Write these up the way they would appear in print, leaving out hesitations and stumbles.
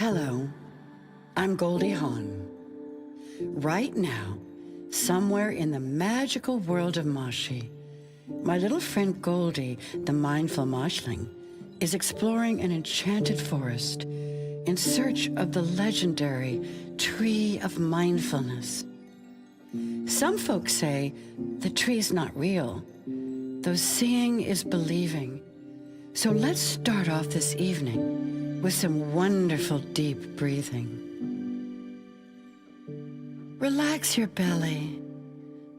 Hello, I'm Goldie Hawn. Right now, somewhere in the magical world of Moshi, my little friend Goldie, the mindful Moshling, is exploring an enchanted forest in search of the legendary Tree of Mindfulness. Some folks say the tree's not real, though seeing is believing. So let's start off this evening with some wonderful deep breathing. Relax your belly,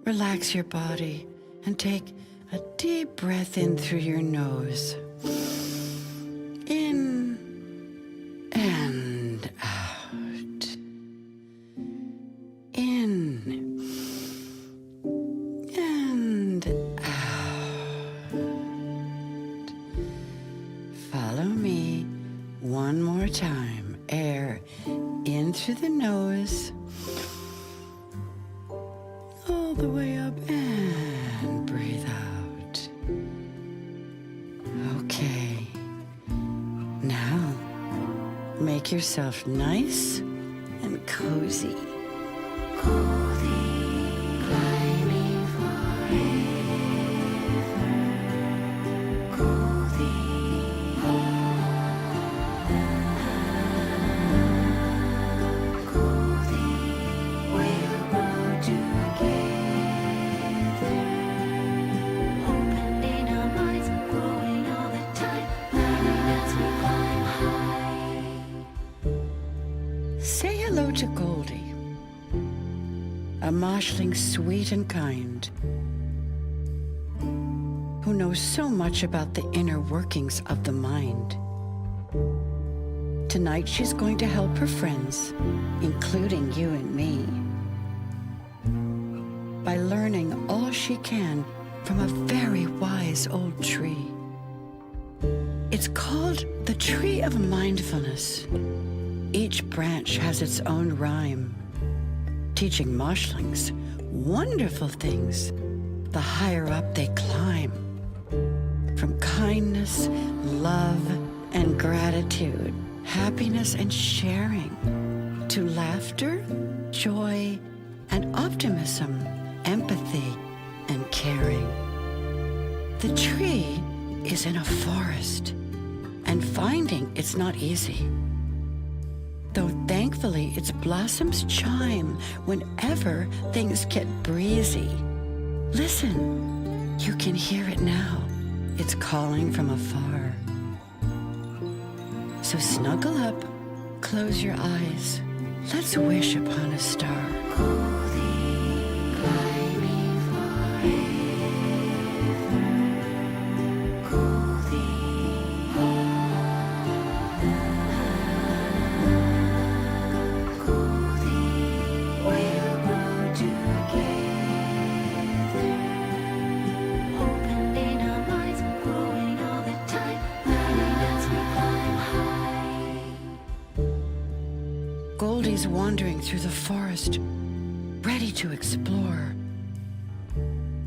relax your body, and take a deep breath in through your nose. In and out. In and out. Follow me one more time. Air in through the nose, all the way up, and breathe out. Okay. Now, make yourself nice and cozy. Goldie, climbing forever. Goldie, Goldie, we'll grow together. Opening our minds, growing all the time, learning as we climb high. Say hello to Goldie, a Moshling sweet and kind, who knows so much about the inner workings of the mind. Tonight she's going to help her friends, including you and me, by learning all she can from a very wise old tree. It's called the Tree of Mindfulness. Each branch has its own rhyme, teaching Moshlings wonderful things the higher up they climb. From kindness, love, and gratitude, happiness and sharing, to laughter, joy, and optimism, empathy, and caring. The tree is in a forest, and finding it's not easy. Though thankfully its blossoms chime whenever things get breezy. Listen, you can hear it now. It's calling from afar. So snuggle up, close your eyes. Let's wish upon a star. Goldie, climbing forever. Goldie, Goldie, we'll grow together. Opening our minds, growing all the time, learning as we climb high. Goldie's wandering through the forest, ready to explore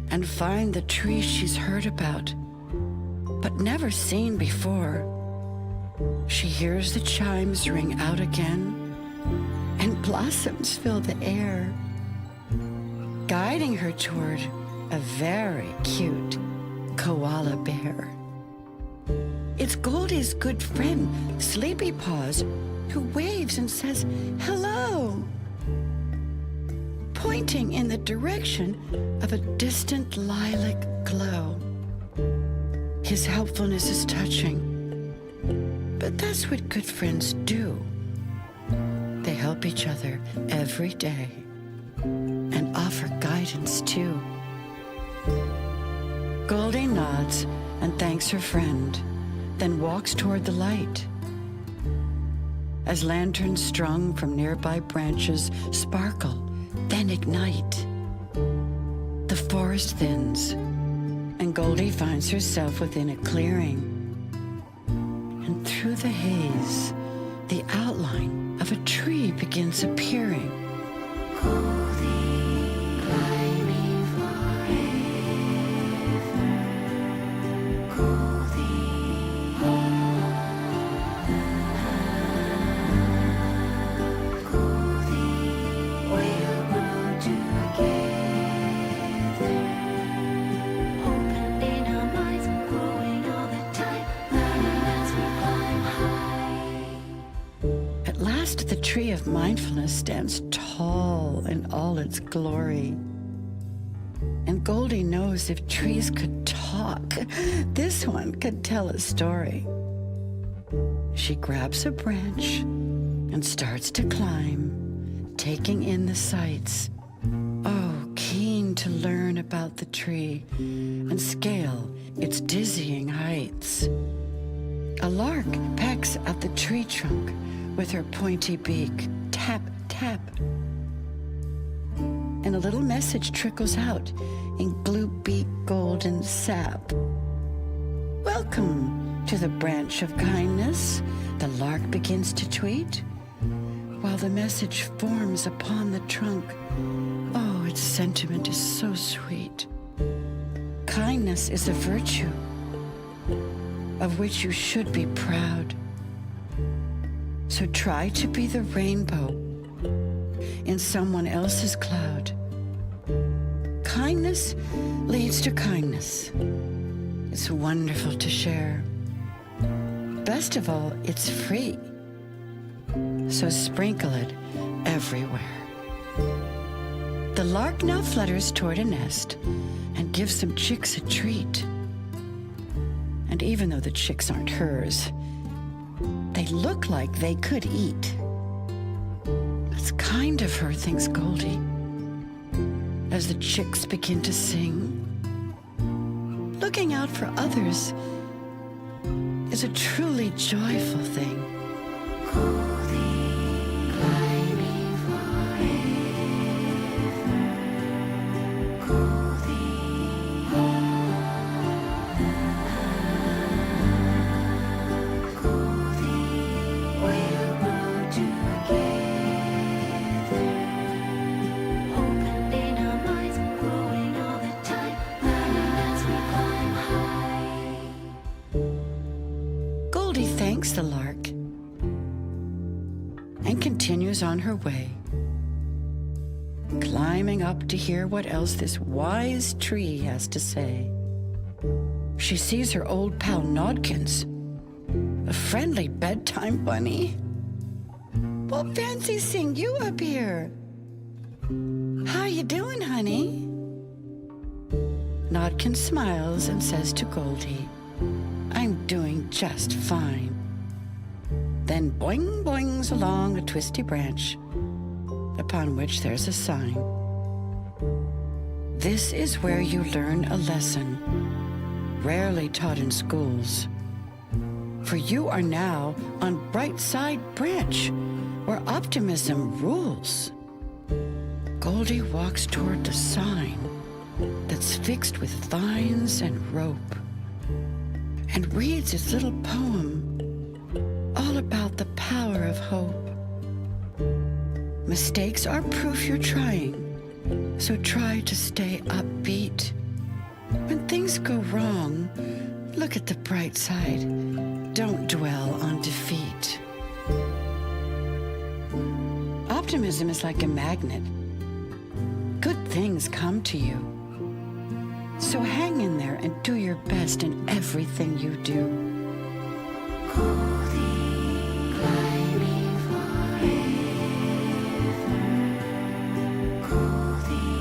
and find the tree she's heard about, but never seen before. She hears the chimes ring out again, and blossoms fill the air, guiding her toward a very cute koala bear. It's Goldie's good friend, Sleepy Paws, who waves and says, "Hello," pointing in the direction of a distant lilac glow. His helpfulness is touching, but that's what good friends do. They help each other every day and offer guidance too. Goldie nods and thanks her friend, then walks toward the light. As lanterns strung from nearby branches sparkle, then ignite. The forest thins, and Goldie finds herself within a clearing. And through the haze, the outline of a tree begins appearing. Goldie, climbing forever. Goldie, of Mindfulness stands tall in all its glory. And Goldie knows if trees could talk, this one could tell a story. She grabs a branch and starts to climb, taking in the sights. Oh, keen to learn about the tree and scale its dizzying heights. A lark pecks at the tree trunk with her pointy beak. Tap, tap. And a little message trickles out in gloop-beak golden sap. Welcome to the branch of kindness, the lark begins to tweet, while the message forms upon the trunk. Oh, its sentiment is so sweet. Kindness is a virtue of which you should be proud. So try to be the rainbow in someone else's cloud. Kindness leads to kindness. It's wonderful to share. Best of all, it's free. So sprinkle it everywhere. The lark now flutters toward a nest and gives some chicks a treat. And even though the chicks aren't hers, they look like they could eat. It's kind of her, thinks Goldie, as the chicks begin to sing. Looking out for others is a truly joyful thing. Goldie, climbing forever. Goldie, Goldie, we'll grow together. Opening our minds, growing all the time, learning as we climb high. Goldie thanks the lark and continues on her way, climbing up to hear what else this wise tree has to say. She sees her old pal Nodkins, a friendly bedtime bunny. Well, fancy seeing you up here. How you doing, honey? Nodkins smiles and says to Goldie, I'm doing just fine. Then boing boings along a twisty branch, upon which there's a sign. This is where you learn a lesson, rarely taught in schools. For you are now on Bright Side Branch, where optimism rules. Goldie walks toward the sign that's fixed with vines and rope, and reads its little poem all about the power of hope. Mistakes are proof you're trying, so try to stay upbeat. When things go wrong, look at the bright side. Don't dwell on defeat. Optimism is like a magnet. Good things come to you. So hang in there and do your best in everything you do. Goldie, climbing forever. Goldie,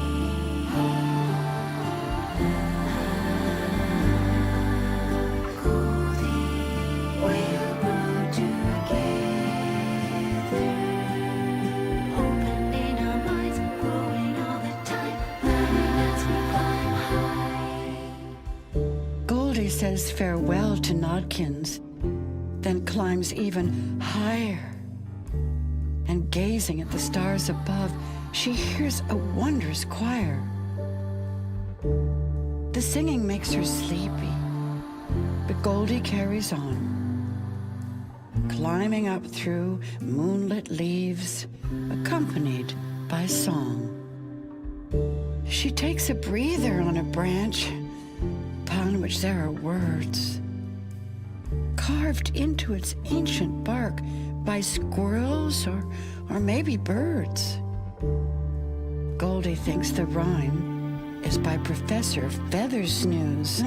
Goldie, we'll grow together. Opening our minds, growing all the time, learning as we climb high. Goldie says farewell to Nodkins, then climbs even higher. And gazing at the stars above, she hears a wondrous choir. The singing makes her sleepy, but Goldie carries on, climbing up through moonlit leaves, accompanied by song. She takes a breather on a branch, upon which there are words, carved into its ancient bark by squirrels or maybe birds. Goldie thinks the rhyme is by Professor Feathersnooze,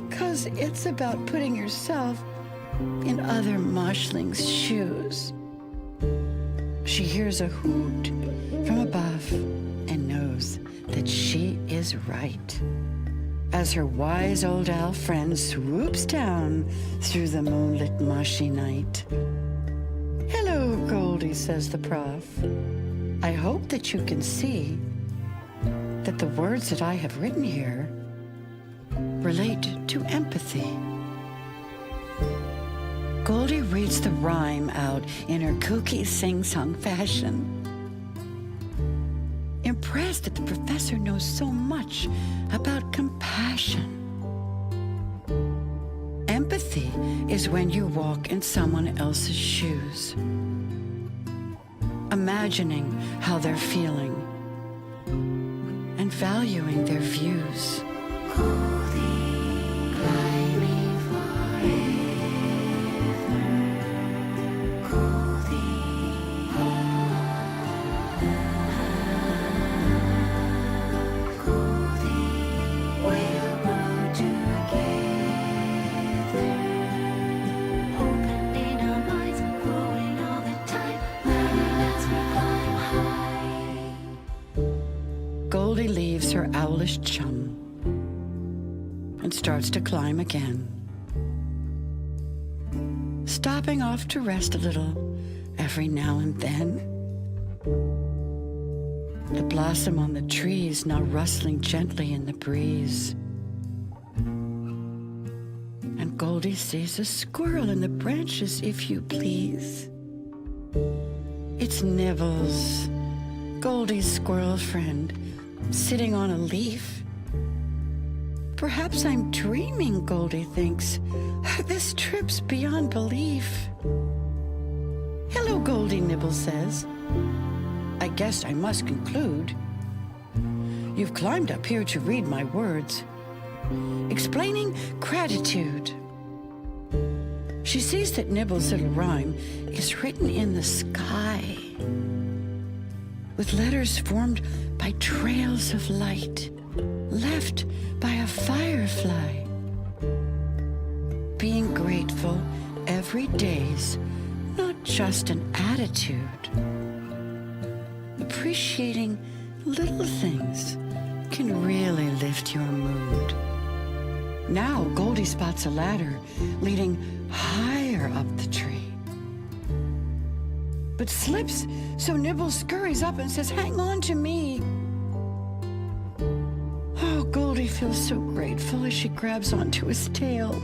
'cause it's about putting yourself in other Moshling's shoes. she hears a hoot from above and knows that she is right. As her wise old owl friend swoops down through the moonlit Moshi night. "Hello, Goldie," says the prof. "I hope that you can see that the words that I have written here relate to empathy." Goldie reads the rhyme out in her kooky sing-song fashion, impressed that the professor knows so much about compassion. Empathy is when you walk in someone else's shoes, imagining how they're feeling and valuing their views. Goldie leaves her owlish chum and starts to climb again, stopping off to rest a little every now and then. The blossom on the trees now rustling gently in the breeze. And Goldie sees a squirrel in the branches, if you please. It's Nibbles, Goldie's squirrel friend, sitting on a leaf. Perhaps I'm dreaming, Goldie thinks. This trip's beyond belief. "Hello, Goldie," Nibbles says. "I guess I must conclude you've climbed up here to read my words, explaining gratitude." She sees that Nibbles' little rhyme is written in the sky, with letters formed by trails of light left by a firefly. Being grateful every day's not just an attitude. Appreciating little things can really lift your mood. Now Goldie spots a ladder leading higher up the tree, but slips, so Nibbles scurries up and says, "Hang on to me." Oh, Goldie feels so grateful as she grabs onto his tail.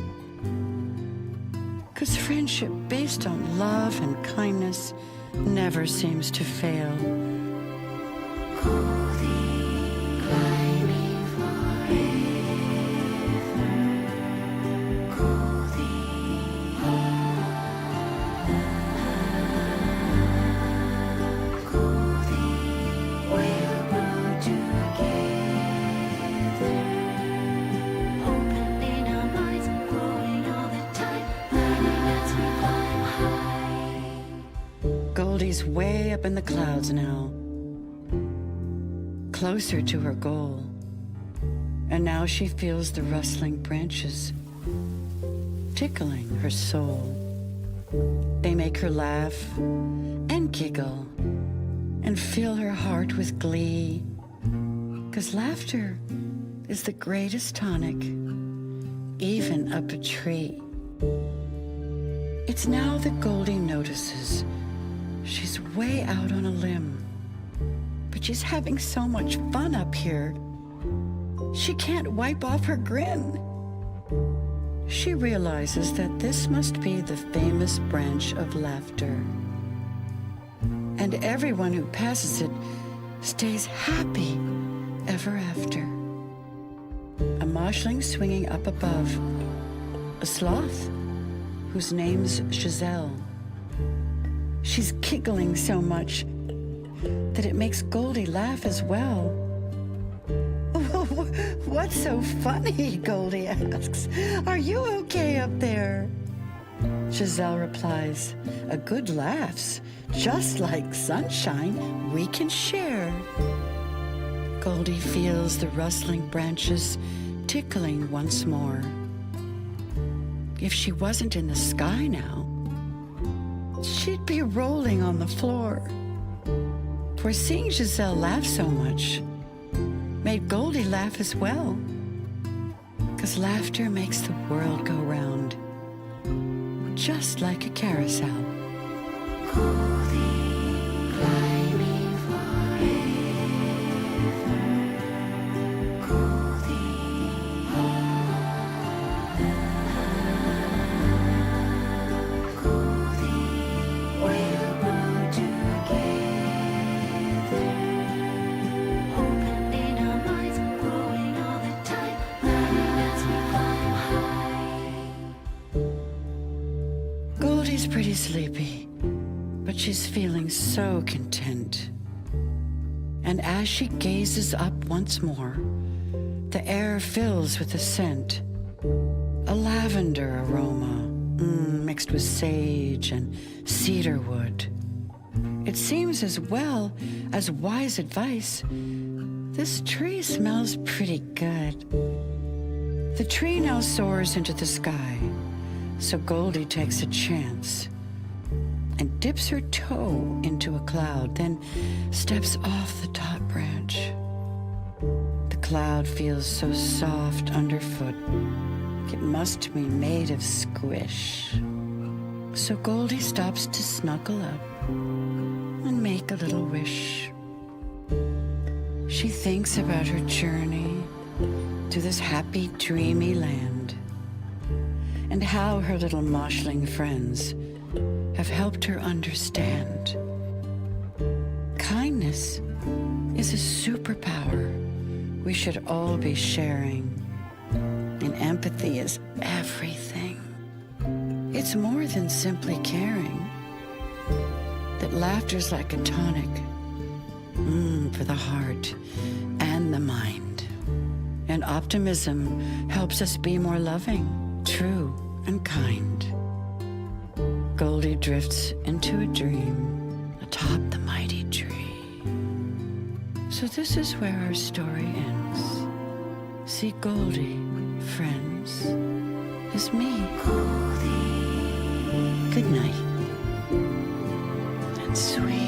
'Cause friendship based on love and kindness never seems to fail. Goldie, climbing forever. Goldie, Goldie, we'll grow together, opening our minds, growing all the time, learning as we climb high. Goldie's way up in the clouds now, closer to her goal, and now she feels the rustling branches tickling her soul. They make her laugh and giggle and fill her heart with glee, 'cause laughter is the greatest tonic, even up a tree. It's now that Goldie notices she's way out on a limb, but she's having so much fun up here, she can't wipe off her grin. She realizes that this must be the famous branch of laughter, and everyone who passes it stays happy ever after. A moshling swinging up above, a sloth whose name's Giselle. She's giggling so much that it makes Goldie laugh as well. "What's so funny?" Goldie asks. "Are you okay up there?" Giselle replies, "A good laugh's just like sunshine we can share." Goldie feels the rustling branches tickling once more. If she wasn't in the sky now, she'd be rolling on the floor. For seeing Giselle laugh so much made Goldie laugh as well. 'Cause laughter makes the world go round, just like a carousel. Goldie, fly me forever. Goldie, Goldie, we'll grow together, opening our minds, growing all the time, learning as we climb high. Goldie's pretty sleepy, but she's feeling so content. And as she gazes up once more, the air fills with a scent, a lavender aroma, mixed with sage and cedar wood. It seems as well as wise advice, this tree smells pretty good. The tree now soars into the sky, so Goldie takes a chance and dips her toe into a cloud, then steps off the top branch. The cloud feels so soft underfoot, it must be made of squish. So Goldie stops to snuggle up and make a little wish. She thinks about her journey to this happy, dreamy land, and how her little Moshling friends have helped her understand. Kindness is a superpower we should all be sharing, and empathy is everything. It's more than simply caring. That laughter's like a tonic, for the heart and the mind. And optimism helps us be more loving, true, and kind. Goldie drifts into a dream atop the mighty tree. So this is where our story ends. See, Goldie, friends, is me. Goldie. Good night and sweet